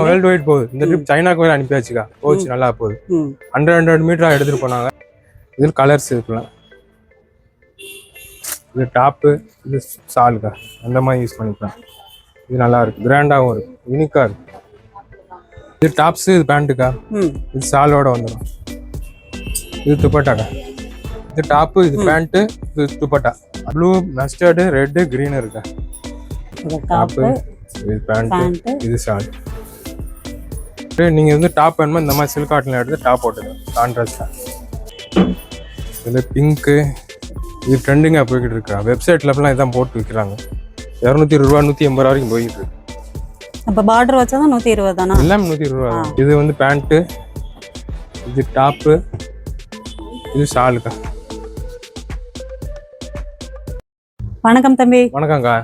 World wide போகுது. இந்த trip சைனாக்கு வேற அனுப்பியாச்சுக்கா. போச்சு நல்லா போகுது. 100 மீட்டரா எடுத்துட்டு போனாங்க. இதில் கலர்ஸ் இருக்கலாம். இது டாப்பு, இது சாலுக்கா. அந்த மாதிரி யூஸ் பண்ணிக்கலாம். இது நல்லா இருக்கு, கிராண்டாகவும் இருக்கு, யூனிக்கா இருக்கு. இது டாப்ஸ், இது பேண்ட்டுக்கா. இது சாலோட வந்துடும். இது துப்பட்டாக்கா. இது டாப்பு, இது பேண்ட்டு, இது dupatta. Blue, mustard, red, green இருக்கா. டாப்பு, இது பேண்ட்டு, இது சால். நீங்கள் வந்து டாப் வேணுமா இந்த மாதிரி சில்க் காட்டனில் எடுத்து டாப் போட்டுக்கலாம். கான்ட்ராஸ்டாக. இது பிங்க்கு, இது ட்ரெண்டிங்காக போய்கிட்டு இருக்கா. வெப்சைட்லலாம் இதான் போட்டு விற்கிறாங்க. 220 ரூபா, 180 வரைக்கும் போயிட்டு இருக்கு. அப்போ பார்டர் வச்சா தான் 120 தானா? எல்லாமே 120 ரூபா. இது வந்து பேண்ட்டு, இது டாப்பு, இது ஷாலுக்கா. வணக்கம் தம்பி. வணக்கம்க்கா.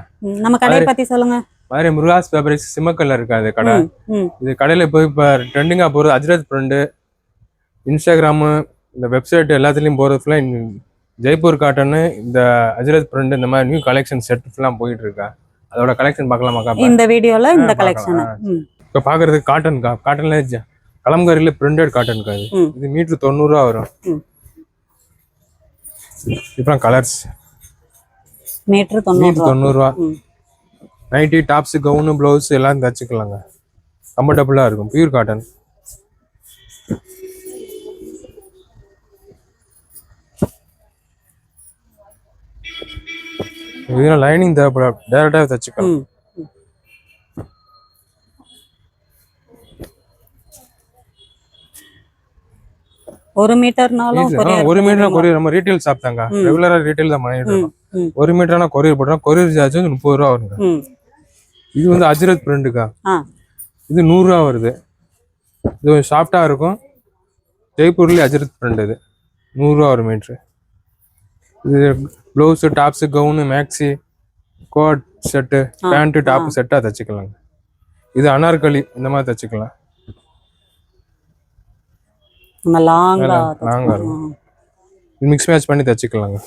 நம்ம கடையை பற்றி சொல்லுங்க. மாதிரி முருகாஸ் ஃபேப்ரிக்ஸ் சிம்மக்கல்ல இருக்காது கடை. இது கடையில் போய் இப்போ ட்ரெண்டிங்காக போகிறது அஜ்ரத் பிரிண்டு, இன்ஸ்டாகிராமு, இந்த வெப்சைட் எல்லாத்துலேயும் போகிறது ஃபுல்லாக ஜெய்ப்பூர் காட்டனு, இந்த அஜ்ரத் பிரிண்ட், இந்த மாதிரி நியூ கலெக்ஷன் செட் ஃபுல்லாக போயிட்டு இருக்கா. அதோட கலெக்ஷன் பார்க்கலாமாக்கா? இந்த வீடியோவில் இந்த கலெக்ஷன் இப்போ பார்க்குறதுக்கு காட்டன்க்கா. காட்டனில் கலம்காரியில் பிரிண்டட் காட்டன்க்கா. இது மீட்ரு 90 ரூபா வரும். இப்போ கலர்ஸ் மீட்ரு 90 ரூபா. நைட்டி, டாப்ஸ், கவுனு, ப்ளவுஸ் எல்லாம் தச்சுக்கலாங்க. கம்ஃபர்டபுளாக இருக்கும். Pure cotton. இதெல்லாம் லைனிங் தேவைப்படாது, டேரக்டாக தச்சுக்கலாம். ஒரு மீட்டர்னாலும் கொரியர் நம்ம ரீட்டைல் ஷாப் தாங்க. ரெகுலரா ரீட்டைல் தான் பண்ணிட்டு இருக்கோம். 1 மீட்டர்னா கொரியர் போட்டோம். கொரியர் சார்ஜ் 30 ரூபா வருங்க. இது வந்து அஜ்ரத் பிரிண்டுக்கா. இது 100 ரூபா வருது. இது சாஃப்டா இருக்கும். ஜெய்ப்பூர்லேயே அஜ்ரத் பிரிண்ட். இது 100 ரூபா ஒரு மீட்ரு. இது blouse, tops, gown, maxi, code set, pant, top செட்டாக தச்சுக்கலாங்க. இது அனார்கலி, இந்த மாதிரி தச்சுக்கலாம். லாங்கா இருக்கும். மிக்ஸ் மேட்ச் பண்ணி தச்சுக்கலாங்க.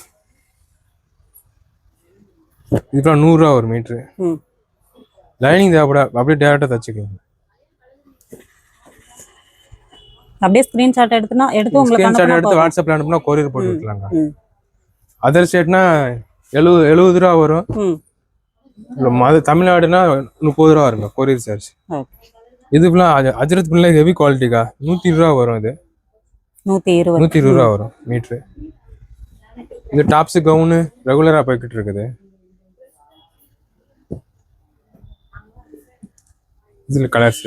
இதுக்கெல்லாம் 100 ரூபா ஒரு மீட்ரு. லைனிங் தேவைப்பட அப்படியே டேரக்டா தச்சுக்கலாம். அப்படியே ஸ்கிரீன்ஷாட் எடுத்து வாட்ஸ்அப்ல அனுப்புனா கொரியர் போட்டு விட்டுலாங்க. அதர் ஸ்டேட்னா 70 ரூபா வரும். தமிழ்நாடுனா 30 ரூபா வருங்க கொரியர் சார்ஜ். இதுக்குலாம் அஜ்ரத் பிரிண்ட்ல ஹெவி குவாலிட்டிக்கா. 120 ரூபா வரும். இது 120 ரூபா வரும் மீட்ரு. இது டாப்ஸ், கவுனு ரெகுலரா போய்கிட்டு இருக்குது. இதுல கலர்ஸ்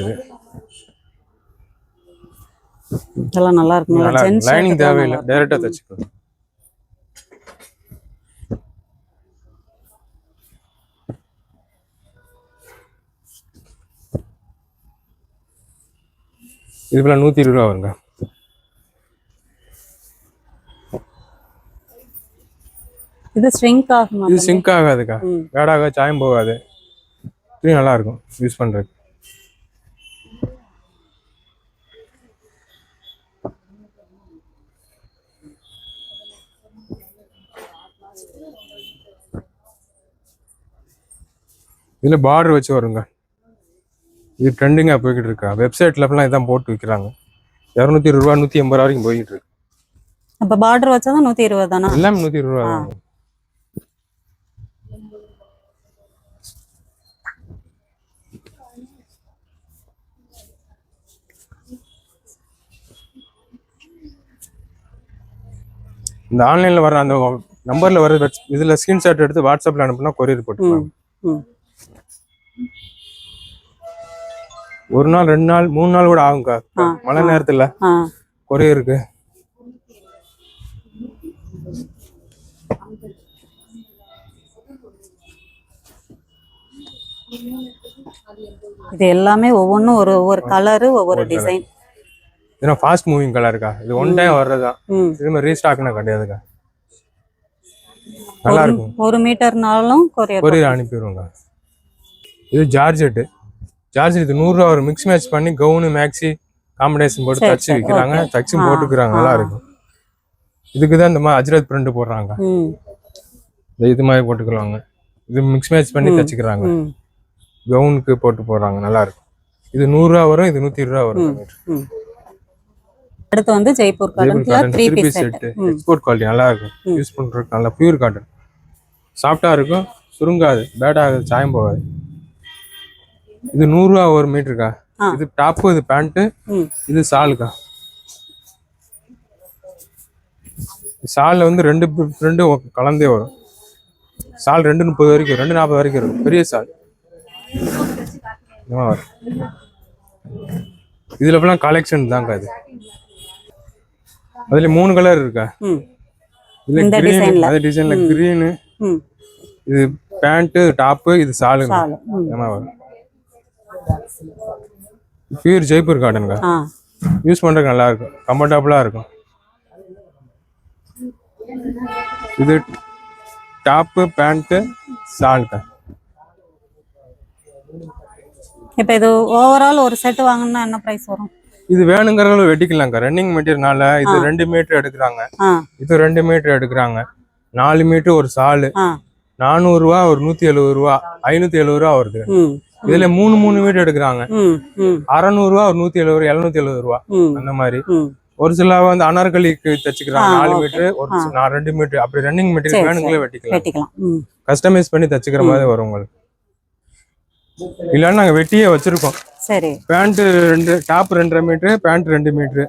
இதெல்லாம் நல்லா இருக்கு. லைனிங் தேவையில்லை, டைரக்டா தச்சுக்கலாம். இதுல 120 ரூபா வருங்க. இது ஸ்ட்ரிங்க் ஆகுமா? இது சிங்க் ஆகாதுக்கா. வேடாக சாயம் போகாது. இது நல்லா இருக்கும் யூஸ் பண்றதுக்கு. இதுல பார்டர் வச்சு வருங்க. இது ட்ரெண்டிங்காக போய்கிட்டு இருக்கா. வெப்சைட்லாம் இதான் போட்டு விற்கிறாங்க. 220 ரூபா, 180 வரைக்கும் போயிட்டு இருக்கு. அப்போ பார்டர் வச்சா தான் 120 தானா? எல்லாமே 120 ரூபா. இந்த ஆன்லைன்ல வர அந்த நம்பர்ல வர இதுல ஸ்கிரீன்ஷாட் எடுத்து வாட்ஸ்அப்ல அனுப்புனா கொரியர் போட்டுக்கலாம். 1 நாள், 2 நாள், 3 நாள் கூட ஆகும்க்கா. மழை நேரத்துல கொரியருக்கு. இது எல்லாமே ஒவ்வொன்றும் ஒவ்வொரு கலரு, ஒவ்வொரு டிசைன். இது ஃபாஸ்ட் மூவிங் கலருக்கா. இது ஒன் டைம் வர்றதுதான். திரும்ப ரீஸ்டாக்னா கிடையாதுக்கா. நல்லா இருக்கும். 1 மீட்டர்னாலும் கொரியர் அனுப்பிடுவோங்க. இது ஜார்ஜெட். இது 100 ரூபா ஒரு மிக்ஸ் மேட்ச் பண்ணி கவுனு, மேக்ஸி காம்பினேஷன் போட்டு தச்சு விற்கிறாங்க. தச்சும் போட்டுக்கிறாங்க. நல்லா இருக்கும். இதுக்குதான் இந்த மாதிரி அஜ்ரத் பிரிண்ட் போடுறாங்க. இது மாதிரி போட்டுக்கிறாங்க. இது மிக்ஸ் மேட்ச் பண்ணி தச்சுக்கிறாங்க. கவுனுக்கு போட்டு போடுறாங்க. நல்லா இருக்கும். இது 100 ரூபா வரும், இது 120 ரூபா வரும் மீட்டர். அடுத்து வந்து ஜெய்ப்பூர் காட்டன்ல 3 பீஸ் செட். எக்ஸ்போர்ட் குவாலிட்டி நல்லா இருக்கும், யூஸ் பண்றதுக்கு நல்லா பியூர் காட்டன். சாஃப்டா இருக்கும், சுருங்காது, பேட் ஆகாது, சாயம் போகாது. இது 100 ரூபா ஒரு மீட்டருக்கா. இது டாப்பு, இது பேண்ட், இது சாலுக்கா. சால்ல வந்து ரெண்டு கலந்தே வரும். சால் 230 வரைக்கும், 240 வரைக்கும் இருக்கும், பெரிய சால். இதுல எல்லாம் கலெக்ஷன் தாங்க. அது அதுல 3 கலர் இருக்கா. இந்த டிசைன்ல, அதே டிசைன்ல கிரீன், இது பேண்ட், டாப், இது சாலுங்க. பியூர் ஜெய்ப்பூர் காட்டனுங்க. யூஸ் பண்றதுக்கு நல்லா இருக்கும், கம்ஃபர்டபுளா இருக்கும். இது டாப், பேண்ட், சால்க்கா. இப்போ இது ஓவரால் ஒரு செட் வாங்கினா என்ன பிரைஸ் வரும்? இது வேணுங்கிறவங்க வெட்டிக்கலாங்க. ரன்னிங் மெட்டீரியல்னால இது 2 மீட்டர் எடுக்கிறாங்க, இது 2 மீட்டர் எடுக்கிறாங்க. 4 மீட்டர் ஒரு சாலு 400 ரூபா, ஒரு 170 ரூபா, 570 ரூபா வருது. இதுல 3 மீட்டர் எடுக்கிறாங்க, 600 ரூபா, ஒரு 170 ரூபா, 770 ரூபா அந்த மாதிரி. ஒரு சில வந்து அனார்கலிக்கு தச்சுக்கிறாங்க 4 மீட்டர், ஒரு 2 மீட்டர். அப்படி ரன்னிங் மெட்டீரியல் வேணுங்களே வெட்டிக்கலாம், கஸ்டமைஸ் பண்ணி தச்சுக்கிற மாதிரி வரும் உங்களுக்கு. இல்லைன்னா நாங்க வெட்டியே வச்சிருக்கோம். சரி. Pant 2, top 2.5 metre, pant 2 metre,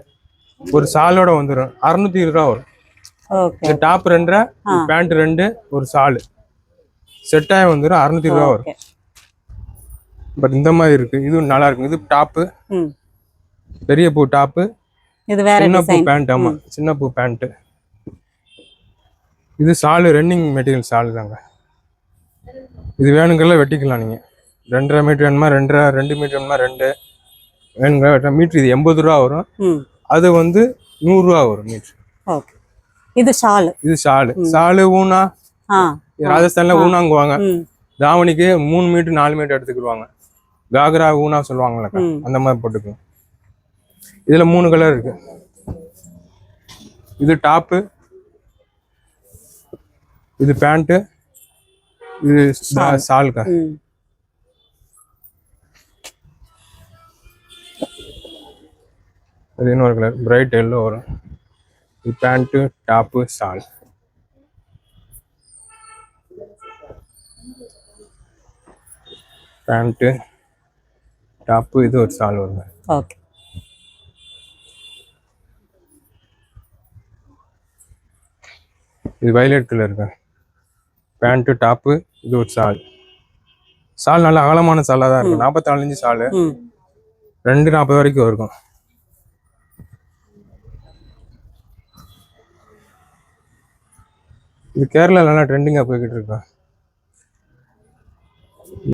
ஒரு சாலோட வந்துடும், 620 ரூபா வரும். இந்த டாப் 2.5, பேண்ட் 2, ஒரு சாலு செட்டாக வந்துடும், 620 ரூபா வரும். பட் இந்த மாதிரி இருக்கு, இது நல்லா இருக்கும். இது டாப்பு, பெரிய பூ டாப்பு, இது வேற சின்ன பூ பேண்ட். ஆமா, சின்ன பூ பேண்ட். இது சாலு, ரன்னிங் மெட்டீரியல் சாலு தாங்க. இது வேணுங்கிறத வெட்டிக்கலாம் நீங்க. 2.5 மீட்டர் வேணுமா 2 மீட்டர் வேணுமா 2 வேணுங்க மீட்டர். இது 80 ரூபா வரும், அது வந்து 100 ரூபா வரும் மீட்டர். இது ஷாலு, இது ஷாலு. ஷாலு ஊனா, ராஜஸ்தான்ல ஊனாங்குவாங்க. தாவணிக்கு 3 மீட்டர் 4 மீட்டர் எடுத்துக்கிடுவாங்க. காகரா ஊனா சொல்லுவாங்களா, அந்த மாதிரி போட்டுக்குவோம். இதுல 3 கலர் இருக்கு. இது டாப்பு, இது பேண்ட், இது சால்கா. இது இன்னொரு கலர் பிரைட் எல்லோ வரும். இது பேண்ட், டாப்பு, சால். பேண்ட், டாப்பு, இது ஒரு சால் வருங்க. ஓகே. இது வயலட் கலர் இருக்கு. பேண்ட், டாப்பு, இது ஒரு சால். சால் நல்ல அகலமான சாலாக தான் இருக்கும், 44 இன்ச்சு சால், 240 வரைக்கும் இருக்கும். இது கேரளா நல்லா ட்ரெண்டிங்காக போய்கிட்டு இருக்கோம்.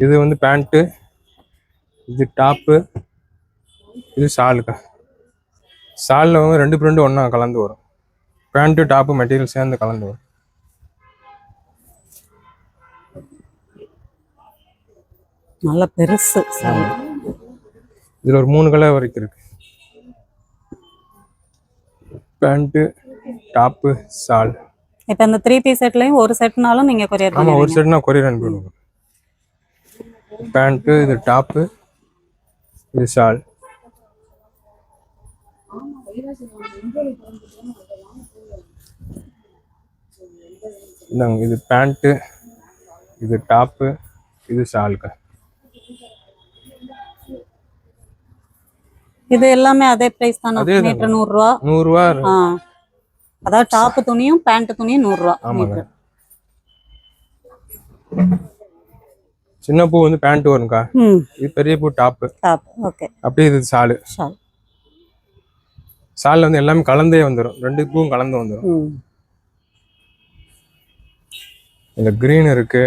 இது வந்து பேண்ட்டு, இது டாப்பு, இது ஷாலுக்கா. ஷாலில் வந்து 2 பிரிண்ட் ஒன்றா கலந்து வரும். பேண்ட்டு டாப்பு மெட்டீரியல் சேர்ந்து கலந்து வரும். நல்ல பெருசு. இதில் ஒரு 3 கலர் வரைக்கும் இருக்கு. Pant, top, shawl. இப்போ இந்த 3 பீஸ் செட்லயும் ஒரு செட்னாலும் நீங்க கொரியர் பண்ணுவீங்க? ஆமா, ஒரு செட்னா கொரியர் அனுப்பிடுவோம். பேண்ட், இது டாப், இது ஷால். இது பேண்ட், இது டாப், இது ஷால்க்கா. இது எல்லாமே அதே பிரைஸ் தானா? மீட்டர் 100 ரூபா. 100 ரூபா. அதாவது டாப் துணியும் பேண்ட் துணியும் 100 ரூபா. ஆமாங்க. சின்ன பூ வந்து பேண்ட் வரும்க்கா, இது பெரிய பூ டாப். ஓகே. அப்படியே இது ஷாலு. ஷால்ல வந்து எல்லாமே கலந்தே வந்துடும், 2 பூவும் கலந்து வந்துடும். இந்த கிரீன் இருக்கு,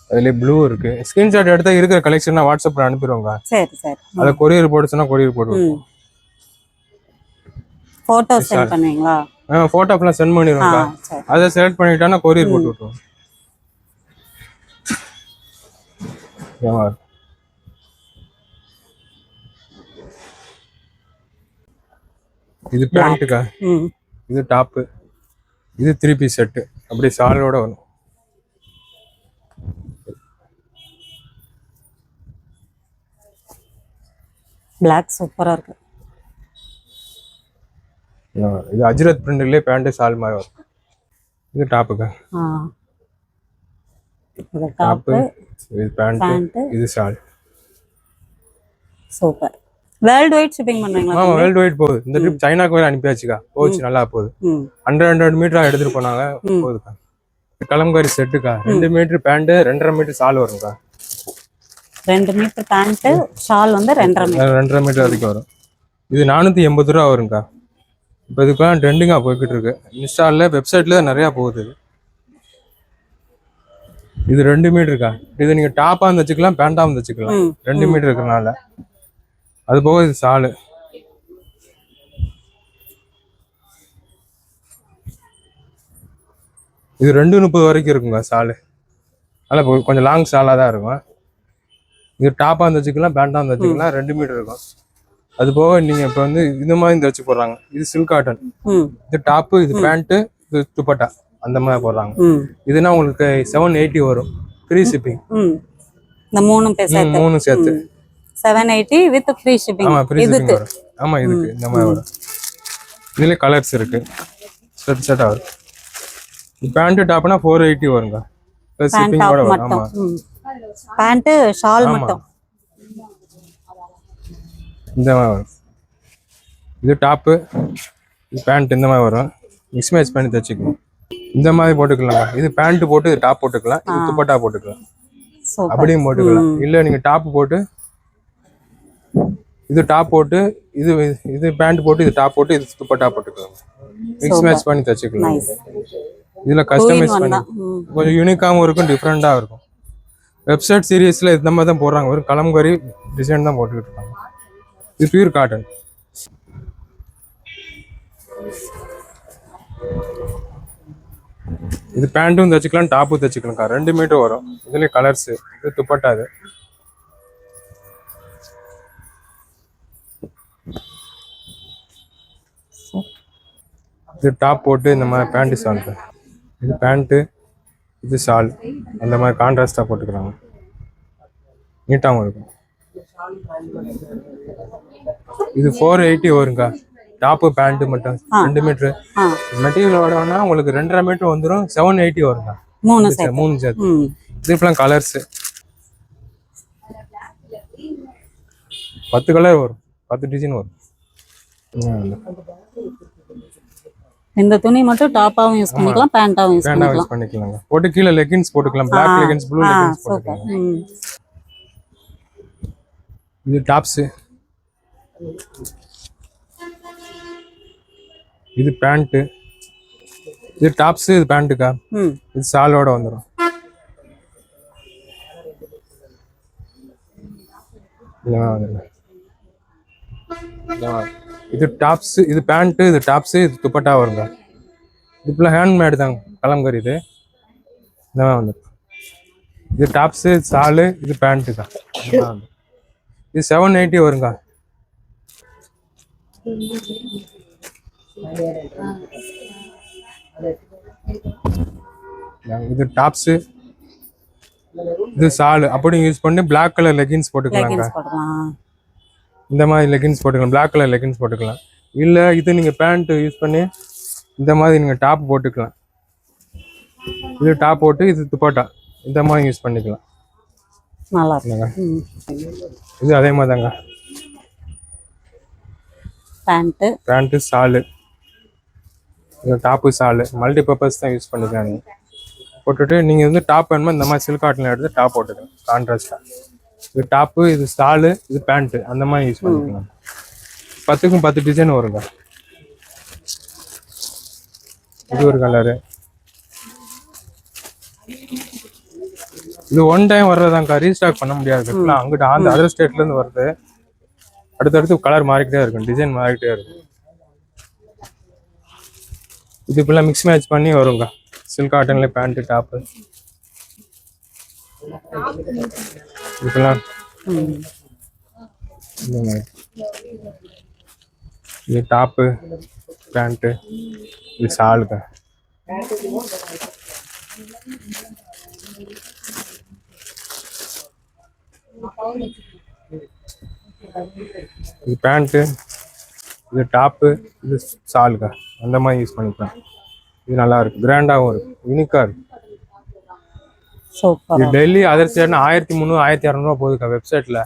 அதுலயே ப்ளூ இருக்கு. ஸ்கிரீன்ஷாட் எடுத்தா இருக்கிற கலெக்ஷன் வாட்ஸ்அப்ல அனுப்பிடுவோங்க. சரி சரி. அத கொரியர் போட சொன்னா கொரியர் போடுவோம். போட்டோ சென்ட் பண்ணுவீங்களா? போட்டோ எல்லாம் சென்ட் பண்ணிடுவோங்க. அத செலக்ட் பண்ணிட்டானா கொரியர் போட்டு விட்டுருவோம். இது பேண்ட்க்கா. இது டாப்பு, இது 3 பீஸ் செட்டு, அப்படி சாலோட வரும். Black சூப்பரா இருக்கு. இது அஜ்ரத் பிரிண்ட்லயே பேண்ட் சால் மாதிரி வரும். இது டாப்புங்க. இது டாப்பு, இது பேண்ட், இது சால். சூப்பர். வேர்ல்ட் வைட் ஷிப்பிங் பண்றீங்களா? ஆமா, வேர்ல்ட் வைட் போகுது. இந்த ட்ரிப் சைனாக்கு வேற அனுப்பியாச்சுக்கா. போச்சு, நல்லா போகுது. 100 மீட்டரா எடுத்துட்டு போனாங்க, போகுதுக்கா. கலம்காரி செட்டுக்கா, 2 மீட்டர் பேண்ட், 2.5 மீட்டர் சால் வரும்க்கா. 2 மீட்டர் பேண்ட், ஷால் வந்து 2.5 மீட்டர் வரைக்கும் வரும். இது 480 ரூபா வரும்க்கா. இப்போ இதுக்கெல்லாம் ட்ரெண்டிங்கா போய்கிட்டு இருக்கு. இன்ஸ்டால, வெப்சைட்ல நிறைய போகுது. இது 2 மீட்டருக்கா. இது நீங்க டாப்பா வச்சுக்கலாம், பேண்டா வச்சுக்கலாம். 2 மீட்டர் இருக்கறனால. அது போக இது சாலு. இது 2.30 வரைக்கும் இருக்குங்க சாலு. அதில் கொஞ்சம் லாங் சாலாக தான் இருக்கும். இது டாப்பாக வச்சுக்கலாம், பேண்டாக வச்சுக்கலாம். 2 மீட்டர் இருக்கும். அது போக நீங்கள் இப்போ வந்து இந்த மாதிரி இந்த வச்சு போடுறாங்க. இது சில்க் காட்டன். இது டாப்பு, இது பேண்ட்டு, இது துப்பட்டா, அந்த மாதிரி போடுறாங்க. இதுனா உங்களுக்கு 780 வரும், ஃப்ரீ ஷிப்பிங். இந்த மூணு சேர்த்து 780 வித் ஃப்ரீ ஷிப்பிங். ஆமா, ஃப்ரீ ஷிப்பிங் வரும். ஆமா, இதுக்கு இந்த மாதிரி வரும். இதுல கலர்ஸ் இருக்கு, செட்டா வரும். பேண்ட் டாப்னா 480 வருங்க, பிளஸ் ஷிப்பிங் கூட வரும். ஆமா, பேண்ட் ஷால் மட்டும் இந்த மாதிரி வரும். இது டாப், இது பேண்ட், இந்த மாதிரி வரும். மிக்ஸ் மேட்ச் பண்ணி தச்சுக்கணும். இந்த மாதிரி போட்டுக்கலாம். இது பேண்ட் போட்டு இது டாப் போட்டுக்கலாம், இது துப்பட்டா போட்டுக்கலாம், அப்படியும் போட்டுக்கலாம். இல்ல நீங்க டாப் போட்டு இது டாப் போட்டு இது பேண்ட் போட்டு இது டாப் போட்டு இது துப்பட்டா போட்டுக்கலாம். மிக்ஸ் மேட்ச் பண்ணி தச்சுக்கலாம். இதுல கஸ்டமைஸ் பண்ணி கொஞ்சம் யூனிக்காவும் இருக்கும், டிஃப்ரெண்டா இருக்கும். வெப்சைட் சீரியஸ்ல இந்த மாதிரி தான் போடுறாங்க. ஒரு கலம்காரி டிசைன் தான் போட்டுக்கிட்டு இருக்காங்க. இது பியூர் காட்டன். இது பேண்ட்டும் தச்சுக்கலாம், டாப்பும் தச்சுக்கலாம். 2 மீட்டர் வரும். இதுல கலர்ஸ். இது துப்பட்டா. இது டாப் போட்டு இந்த மாதிரி பேண்ட் சால். இது பேண்ட்டு, இது ஷால், அந்த மாதிரி கான்ட்ராஸ்டா போட்டுக்கிறாங்க. நீட்டாகவும் இருக்கும். இது 480 வருங்க. டாப்பு பேண்ட் மட்டும் 2 மீட்டர். மெட்டீரியல் வேணா உங்களுக்கு 2.5 மீட்டர் வந்துடும், 780 வருங்க. மூணு சேர்த்து. இதுக்கெல்லாம் கலர்ஸ் 10 கலர் வரும், 10 டிசைன் வரும். இந்த துணி மட்டும் டாப்பாவும் யூஸ் பண்ணிக்கலாம், பேண்டாவும் யூஸ் பண்ணிக்கலாம். போட்டு கீழே லெகின்ஸ் போட்டுக்கலாம், Black லெகின்ஸ், ப்ளூ லெகின்ஸ் போட்டுக்கலாம். இது டாப்ஸ், இது பேண்ட், இது டாப்ஸ், இது பேண்ட்டுக்கா. இது சாலோட வந்துடும். இது டாப்ஸ், இது பேண்ட், இது டாப்ஸ், இது துப்பட்டா வருங்க. இது ஃபுல்லாக ஹேண்ட்மேடு தான், கலம்காரி. இது இந்த மாதிரி வந்து இது டாப்ஸு, சாலு, இது பேண்ட்டு தான். இது 780 வருங்க. இது டாப்ஸு, இது சாலு, அப்படியும் யூஸ் பண்ணி Black கலர் லெகின்ஸ் போட்டுக்கலாங்க. இந்த மாதிரி லெகின்ஸ் போட்டுக்கலாம், Black கலர் லெகின்ஸ் போட்டுக்கலாம். இல்லை இது நீங்கள் பேண்ட் யூஸ் பண்ணி இந்த மாதிரி நீங்கள் டாப் போட்டுக்கலாம். இது டாப் போட்டு இது துப்பட்டா, இந்த மாதிரி யூஸ் பண்ணிக்கலாம். நல்லா இருக்குங்க. இது அதே மாதிரி தாங்க. பேண்ட்டு சாலு, இது டாப்பு சாலு, மல்டி பர்பஸ் தான் யூஸ் பண்ணிக்கலாம். நீங்கள் போட்டுட்டு நீங்கள் வந்து டாப் வேணுமா இந்த மாதிரி சில்க் காட்டனில் எடுத்து டாப் போட்டுக்கலாம் கான்ட்ராஸ்டாக. இது டாப்பு, இது ஸ்டாலு, இது பேண்ட்டு, அந்த மாதிரி யூஸ் பண்ணிக்கலாம். 10க்கும் 10 டிசைன் வருங்க. இது ஒரு கலரு. இது ஒன் டைம் வர்றதாங்க, ரீஸ்டாக் பண்ண முடியாது. அங்கிட்ட அந்த அதர் ஸ்டேட்ல இருந்து வருது. அடுத்தடுத்து கலர் மாறிக்கிட்டே இருக்கும், டிசைன் மாறிக்கிட்டே இருக்கும். இது இப்பெல்லாம் மிக்ஸ் மேட்ச் பண்ணி வருங்க. சில்க் காட்டன்ல பேண்ட், டாப்பு. இப்பெல்லாம் இது டாப்பு, பேண்ட்டு, இது ஷாலுக்கா. இது பேண்ட்டு, இது டாப்பு, இது ஷாலுக்கா. அந்த மாதிரி யூஸ் பண்ணிக்கலாம். இது நல்லா இருக்கு, கிராண்டாகவும் இருக்கு, யூனிக்காக இருக்கு. சூப்பர். இது டெல்லி அதர் ஸ்டேட்னா 1300 1200 போகுதுக்கா வெப்சைட்ல.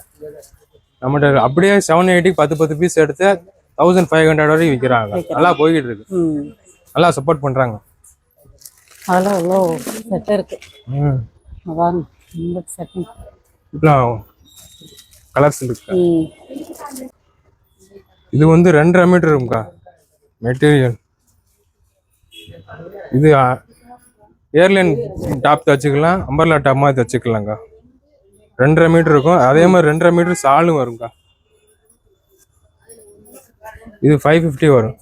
நம்மகிட்ட அப்படியே 780 10 பீஸ் எடுத்து 1500 வரைக்கும் விற்கிறாங்க. நல்லா போய்கிட்டு இருக்கு, நல்லா சப்போர்ட் பண்றாங்க. அதில் எவ்வளோ செட் இருக்கு. அதான் இந்த செட்டிங் இப்பெல்லாம் கலர்ஸ் இருக்கு. இது வந்து 2.5 மீட்டர் இருக்கும்க்கா மெட்டீரியல். இது ஏர்லைன் டாப் தச்சுக்கலாம், அம்பர்லா டாப் மாதிரி தச்சுக்கலாம்க்கா. 2.5 மீட்டர் இருக்கும். அதே மாதிரி 2.5 மீட்டர் சாலும் வரும்க்கா. இது 550 வரும்.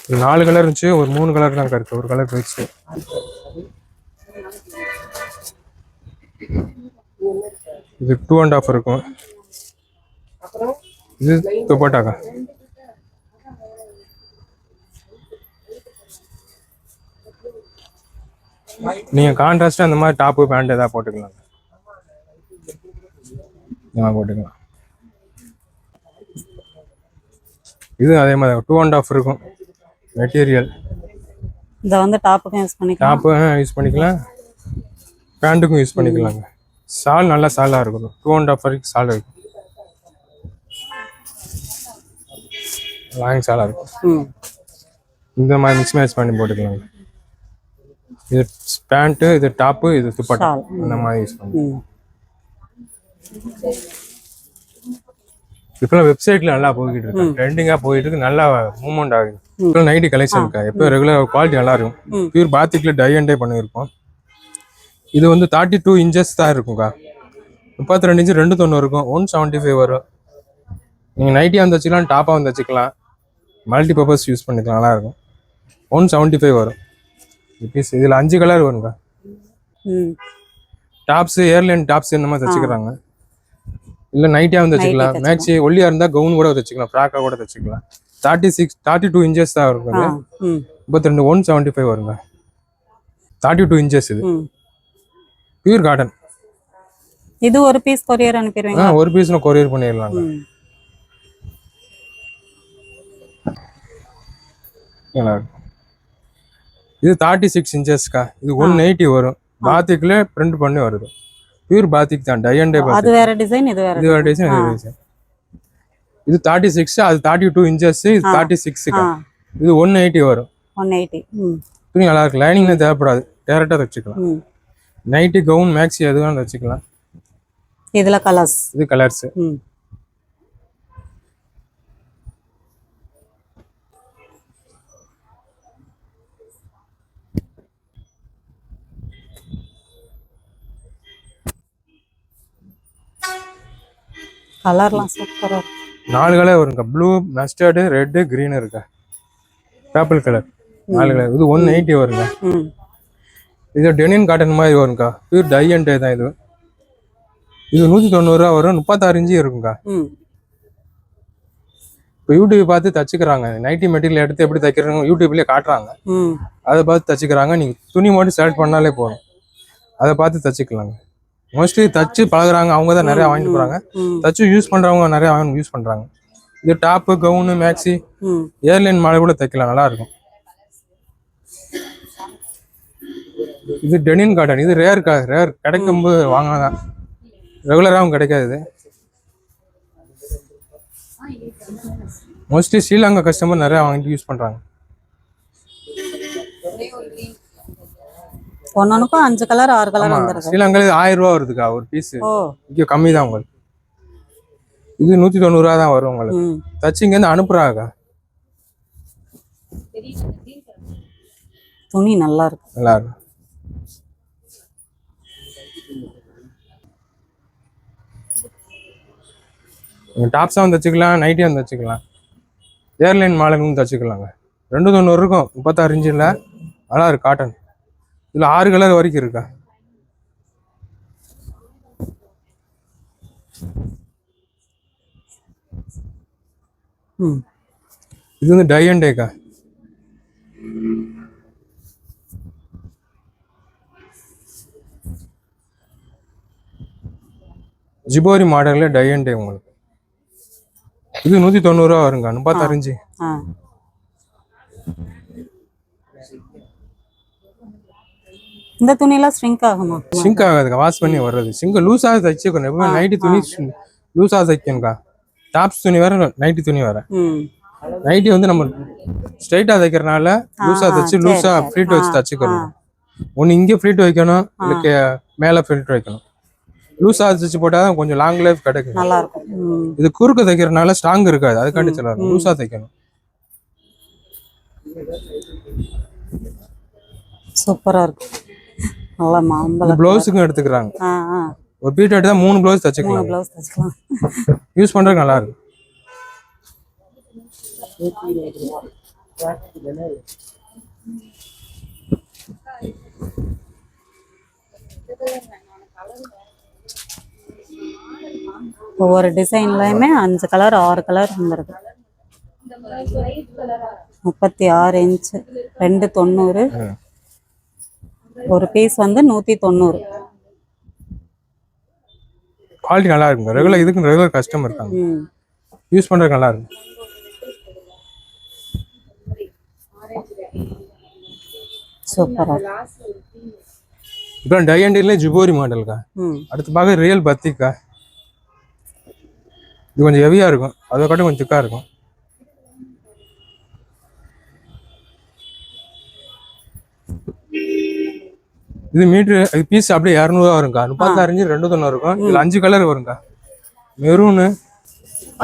இது 4 கலர் இருந்துச்சு, ஒரு 3 கலர் தான் இருக்கு, ஒரு கலர் போயிடுச்சு. இது 2.5 இருக்கும். இது துப்பட்டாக்கா. நீங்க கான்ட்ராஸ்டா அந்த மாதிரி டாப்பு பேண்ட் ஏதாவது போட்டுக்கலாம், போட்டுக்கலாம். இது அதே மாதிரி 2.5 இருக்கும் மெட்டீரியல். இதை வந்து டாப்புக்கும் யூஸ் பண்ணிக்கலாம், டாப்பு யூஸ் பண்ணிக்கலாம், பேண்ட்டுக்கும் யூஸ் பண்ணிக்கலாங்க. சால் நல்லா சாலாக இருக்கும், 2.5 வரைக்கும் சால் இருக்கும், லாங் சாலாக இருக்கும். இந்த மாதிரி மிக்ஸ் மேட்ச் பண்ணி போட்டுக்கலாங்க. இது பேண்ட்டு, இது டாப்பு, இது துப்பட்டா, அந்த மாதிரி யூஸ் பண்ணுங்க. இப்பெல்லாம் வெப்சைட்ல நல்லா போய்கிட்டு இருக்கு, ட்ரெண்டிங்கா போயிட்டு இருக்கு, நல்லா மூவ்மெண்ட் ஆகுது. இப்பெல்லாம் நைட்டி கலெக்ஷன் இருக்கா, எப்போ ரெகுலர் குவாலிட்டி நல்லா இருக்கும். பியூர் பாத்திக்ல டை அண்ட் டை பண்ணியிருக்கோம். இது வந்து 32 இன்ச்சஸ் தான் இருக்கும்க்கா. 32 இன்ச்சு 290 இருக்கும், 175 வரும். நீங்கள் நைட்டியாக வந்து வச்சுக்கலாம், டாப்பாக வந்து வச்சுக்கலாம், மல்டி பர்பஸ் யூஸ் பண்ணிக்கலாம், நல்லா இருக்கும். 175 வரும் பீஸ். இதில் 5 கலர் வரும்க்கா. டாப்ஸ், ஏர்லைன் டாப்ஸ் இந்த மாதிரி தச்சுக்கிறாங்க. இல்லை நைட்டியாக வந்து வச்சுக்கலாம், மேக்ஸி ஒல்லியாக இருந்தால் கவுன் கூட வச்சுக்கலாம், ஃப்ராக்காக கூட வச்சுக்கலாம். 32 இன்ச்சஸ் தான் இருக்கும். 32 175 வருங்க. 32 இன்ச்சஸ். இது பியூர் காட்டன். இது ஒரு பீஸ் கொரியர் அனுப்பிடுவீங்க? ஒரு பீஸ் கொரியர் பண்ணிடலாங்க. இது 36 இன்ச்சஸ்க்கா. இது 180 வரும். பாத்திக்ல பிரிண்ட் பண்ணி வருது, பியூர் பாத்திக் தான், டை அண்ட் டை. அது வேற டிசைன், இது வேற டிசைன், இது டிசைன். இது 36, அது 32 இன்ச்சஸ், இது 36க்கா. இது 180 வரும். 180. துணி நல்லா இருக்கு, லைனிங்ல தேவைப்படாது, டேரக்டா தச்சுக்கலாம். நைட்டி, கவுன், மேக்ஸி எதுவும் தச்சுக்கலாம். இதுல கலர்ஸ், இது கலர்ஸ். கலர்லாம் சூப்பரா இருக்கு. 4 கலர் வருங்க, ப்ளூ, மஸ்டர்டு, ரெட், கிரீன் இருக்கா, பர்பிள் கலர். 4 கலர். இது 180 வருங்க. இது டெனின் காட்டன் மாதிரி வரும்க்கா, பியூர் டை அண்ட் டை தான். இது 190 ரூபா வரும், 36 இன்ச்சு இருக்குங்கக்கா. இப்போ யூடியூப் பார்த்து தச்சுக்கிறாங்க, நைட்டி மெட்டீரியல் எடுத்து எப்படி தைக்கிறாங்க யூடியூப்லேயே காட்டுறாங்க, அதை பார்த்து தச்சுக்கிறாங்க. நீங்கள் துணி மட்டும் செலக்ட் பண்ணாலே போதும், அதை பார்த்து தச்சுக்கலாங்க. மோஸ்ட்லி தச்சு பழகுறாங்க, அவங்க தான் நிறைய வாங்கிட்டு போறாங்க. தச்சு யூஸ் பண்றவங்க நிறைய வாங்கி யூஸ் பண்றாங்க. இது டாப்பு, கவுனு, மேக்ஸி, ஏர்லைன் மாலை கூட தைக்கலாம், நல்லா இருக்கும். இது டெனின் காட்டன். இது ரேர் கிடைக்கும் போது வாங்கினாதான், ரெகுலராகவும் கிடைக்காது. மோஸ்ட்லி ஸ்ரீலங்கா கஸ்டமர் நிறைய வாங்கிட்டு யூஸ் பண்றாங்க. ஒன்னொன்னுக்கும் 5 கலர் 6 கலர் வந்துருது. ஸ்ரீலங்கால 1000 ரூபா வருதுக்கா ஒரு பீஸ். இங்க கம்மி தான் உங்களுக்கு. இது 190 ரூபா தான் வரும் உங்களுக்கு. தச்சு இங்க இருந்து அனுப்புறாங்க. துணி நல்லா இருக்கு, நல்லா இருக்கு. டாப்ஸா வந்து தச்சுக்கலாம், நைட்டியா வந்து தச்சுக்கலாம், ஏர்லைன் மாலைகளும் தச்சுக்கலாங்க. 290 இருக்கும், 36 இன்ச்சில் நல்லா இருக்கு காட்டன். இதுல 6 கலர் வரைக்கும் இருக்கா. ம் இது வந்து டை அண்ட் டேக்கா. ஜிபோரி மாடல்ல டை அண்ட் டே உங்களுக்கு. இது 190 ரூபா வருங்க. 36 இன்ச்சு. ஆ இந்த துணியெல்லாம் ஸ்ட்ரிங்க் ஆகுமா? சிங்க் ஆகாதுக்கா, வாஷ் பண்ணி வர்றது. சிங்க் லூஸாக தைச்சிக்கணும். எப்பவுமே நைட்டி துணி லூஸாக தைக்கணும்க்கா. டாப்ஸ் துணி வேற, நைட்டி துணி வேற. ம் நைட்டி வந்து நம்ம ஸ்ட்ரைட்டாக தைக்கிறனால லூஸாக தைச்சு லூஸாக ஃப்ளீட் வச்சு தைச்சிக்கணும். ஒன்று இங்கே ஃப்ளீட் வைக்கணும், இல்லை மேலே ஃப்ளீட் வைக்கணும். லூஸாக தைச்சு போட்டால் கொஞ்சம் லாங் லைஃப் கிடைக்கும். நல்லா இருக்கும். ம் இது குறுக்க தைக்கிறனால ஸ்ட்ராங் இருக்காது. அதுக்காண்டி சொல்லலாம் லூஸாக தைக்கணும். சூப்பரா இருக்கு. நல்லா மாம்பழம் ப்ளவுஸுக்கும் எடுத்துக்கிறாங்க. ஆ ஆ ஒரு பீட் எடுத்தா 3 ப்ளவுஸ் தைச்சிக்கலாம். ப்ளவுஸ் தச்சுக்கலாம். யூஸ் பண்றதுக்கு நல்லா இருக்கும். ஒவ்வொரு டிசைன்லயுமே 5 கலர் 6 கலர் வந்துருக்கு. 36 இன்ச்சு 290. ஒரு பீஸ் வந்து 190. குவாலிட்டி நல்லா இருக்கும். ரெகுலர் கஸ்டமர் இருக்காங்க. யூஸ் பண்றதுக்கு நல்லா இருக்கும். சூப்பரா. இப்போ டை அண்ட் டேல ஜிபோரி மாடல்க்கா. அடுத்து பார்க்க ரியல் பத்திக்கா. இது கொஞ்சம் ஹெவியா இருக்கும். அதை காட்டும் கொஞ்சம் திக்கா இருக்கும். இது மீட்ரு இது பீஸ் அப்படியே 200 ரூபா வரும்க்கா. 36 இன்ச்சு 290 இருக்கும். இதுல 5 கலர் வரும்க்கா. மெரூனு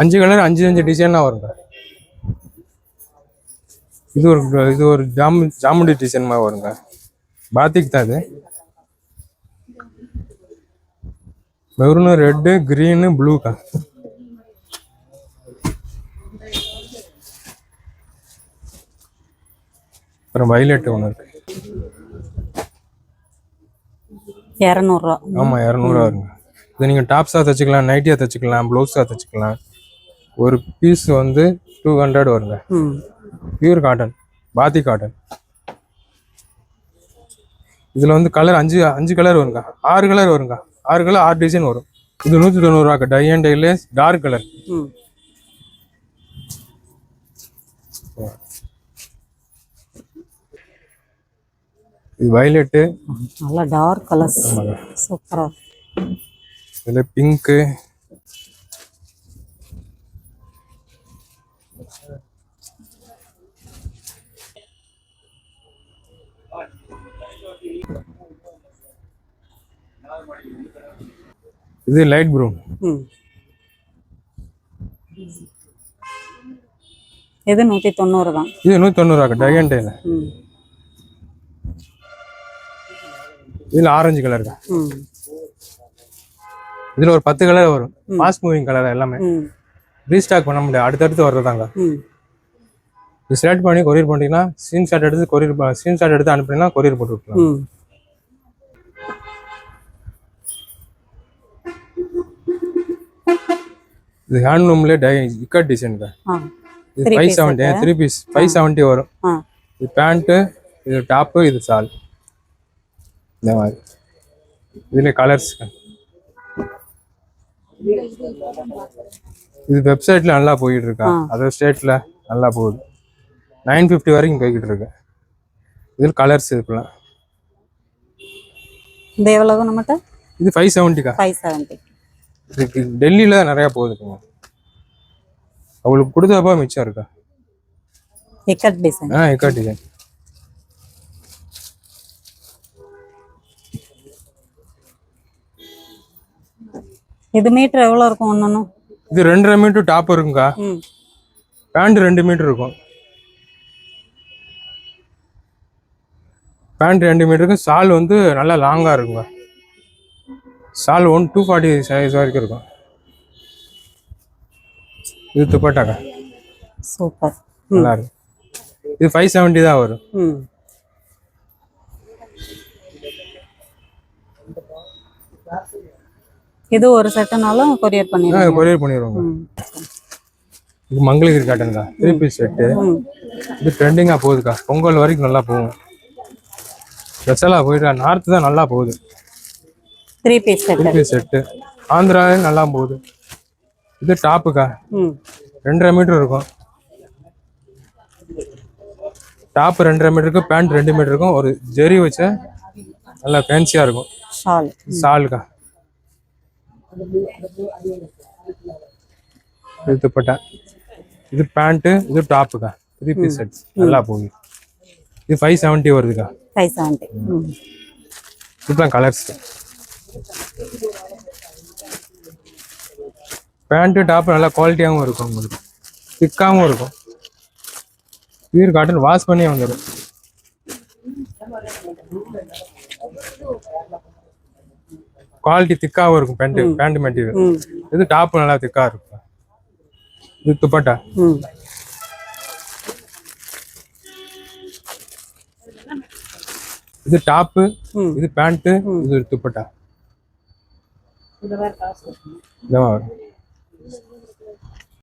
5 கலர் 5 டிசைனா வரும்க்கா. இது ஒரு ஜாமுண்டி டிசைன் மாதிரி வருங்க. பாத்திக் தான் இது. மெரூனு, ரெட்டு, கிரீனு, ப்ளூக்கா. அப்புறம் வயலட் ஒன்று இருக்கு. 200 ரூபா. ஆமா 200 ரூபா வருங்க. இதை நீங்க டாப்ஸா தச்சுக்கலாம், நைட்டியா தச்சுக்கலாம், ப்ளவுஸா தச்சுக்கலாம். ஒரு பீஸ் வந்து 200 வருங்க. பியூர் காட்டன், பாத்தி காட்டன். இதுல வந்து கலர் 5 கலர் வருங்க. 6 கலர் வருங்க. 6 கலர் 6 டிசைன் வரும். இது 190 ரூபாய்க்கு டை அண்ட் டைல டார்க் கலர். இது வயலட், நல்ல டார்க் கலர்ஸ். சூப்பரா. இதுல பிங்க், இது லைட் ப்ரௌன். இது 190 தான். இது 190 ரூபாய்க்கு டை அண்ட் டைல. இதுல ஆரஞ்சு கலர் தான். இதுல ஒரு 10 கலர் வரும். ஃபாஸ்ட் மூவிங் கலர் எல்லாமே. ரீஸ்டாக் பண்ண முடியாது, அடுத்தடுத்து வர்றதாங்க. இது செலக்ட் பண்ணி கொரியர் பண்ணிட்டீங்கன்னா ஸ்கிரீன்ஷாட் எடுத்து அனுப்புனீங்கன்னா கொரியர் போட்டு விட்டுலாம். இது ஹேண்ட்லூம்ல இக்கட் டிசைன் தான். இது 570 3 பீஸ் 570 வரும். இது பேண்ட், இது டாப், இது சால். இந்த மாதிரி இதுல கலர்ஸ். இது வெப்சைட்ல நல்லா போயிட்டு இருக்கா. அதர் ஸ்டேட்ல நல்லா போகுது. 950 வரைக்கும் போய்கிட்டு இருக்கு. இதுல கலர்ஸ் இருக்கலாம். இது எவ்வளவு நம்மட்ட? இது 570 570. இது டெல்லியில நிறைய போகுதுங்க. அவங்களுக்கு கொடுத்தப்பா மிச்சம் இருக்கா. இக்கட் டிசைன். இக்கட் டிசைன். இது மீட்டர் எவ்வளவு இருக்கும் ஒண்ணு? இது 2.5 மீட்டர் டாப் இருக்குங்க. பேண்ட் 2 மீட்டர் இருக்கும். பேண்ட் 2 மீட்டருக்கு. சால் வந்து நல்லா லாங்கா இருக்குங்க. சால் 240 சைஸ் வரைக்கும் இருக்கும். இது துப்பட்டாக்கா. சூப்பர். நல்லா இருக்கு. இது 570 தான் வரும். இது ஒரு செட்டனாலும் கொரியர் பண்ணிடுவாங்க. கொரியர் பண்ணிடுவாங்க. இது மங்களகிரி காட்டன்கா 3 பீஸ் செட்டு. இது ட்ரெண்டிங்கா போகுதுக்கா, பொங்கல் வரைக்கும் நல்லா போகும். ஸ்பெஷலா போயிட்டு நார்த்து தான் நல்லா போகுது. 3 பீஸ் செட். 3 பீஸ் செட்டு ஆந்திராவே நல்லா போகுது. இது டாப்புக்கா, 2.5 மீட்டர் இருக்கும். டாப் 2.5 மீட்டர் இருக்கும், பேண்ட் 2 மீட்டர் இருக்கும். ஒரு ஜெரி வச்ச நல்லா ஃபேன்சியா இருக்கும். ஷாலுக்கா. இது துப்பட்டா, இது பேண்ட், இது டாப்புக்கா. 3 பீஸ் செட்ஸ் நல்லா போகுது. இது 570 வருதுக்கா. 570. இதுதான் கலர்ஸ். பேண்ட் டாப் நல்லா குவாலிட்டியாகவும் இருக்கும், உங்களுக்கு திக்காகவும் இருக்கும். பியூர் காட்டன், வாஷ் பண்ணியே வந்துடும். குவாலிட்டி திக்காகவும் இருக்கும். Pant material. இது டாப் நல்லா திக்கா இருக்கும். இது துப்பட்டா. இது டாப்பு, இது பேண்ட், இது துப்பட்டா.